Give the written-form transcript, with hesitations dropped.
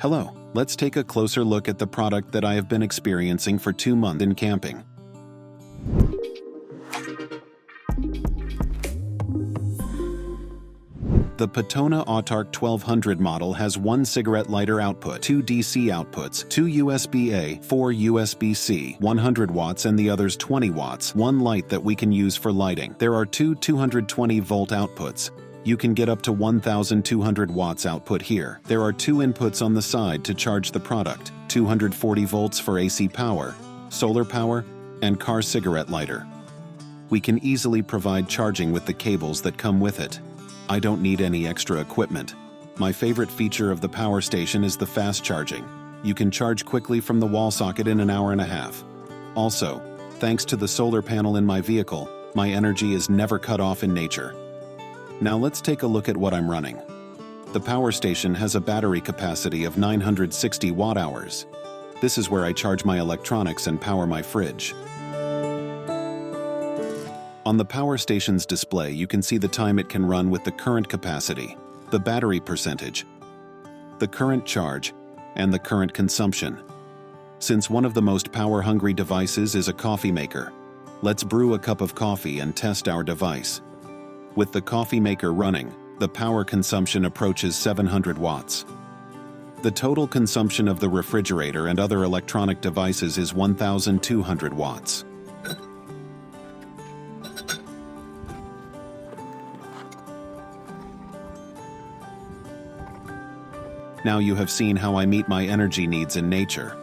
Hello, let's take a closer look at the product that I have been experiencing for 2 months in camping. The PATONA Autarc 1200 model has 1 cigarette lighter output, 2 DC outputs, 2 USB-A, 4 USB-C, 100 watts and the others 20 watts, 1 light that we can use for lighting. There are 2 220-volt outputs. You can get up to 1,200 watts output here. There are 2 inputs on the side to charge the product, 240 volts for AC power, solar power, and car cigarette lighter. We can easily provide charging with the cables that come with it. I don't need any extra equipment. My favorite feature of the power station is the fast charging. You can charge quickly from the wall socket in an hour and a half. Also, thanks to the solar panel in my vehicle, my energy is never cut off in nature. Now let's take a look at what I'm running. The power station has a battery capacity of 960 watt-hours. This is where I charge my electronics and power my fridge. On the power station's display, you can see the time it can run with the current capacity, the battery percentage, the current charge, and the current consumption. Since one of the most power-hungry devices is a coffee maker, let's brew a cup of coffee and test our device. With the coffee maker running, the power consumption approaches 700 watts. The total consumption of the refrigerator and other electronic devices is 1,200 watts. Now you have seen how I meet my energy needs in nature.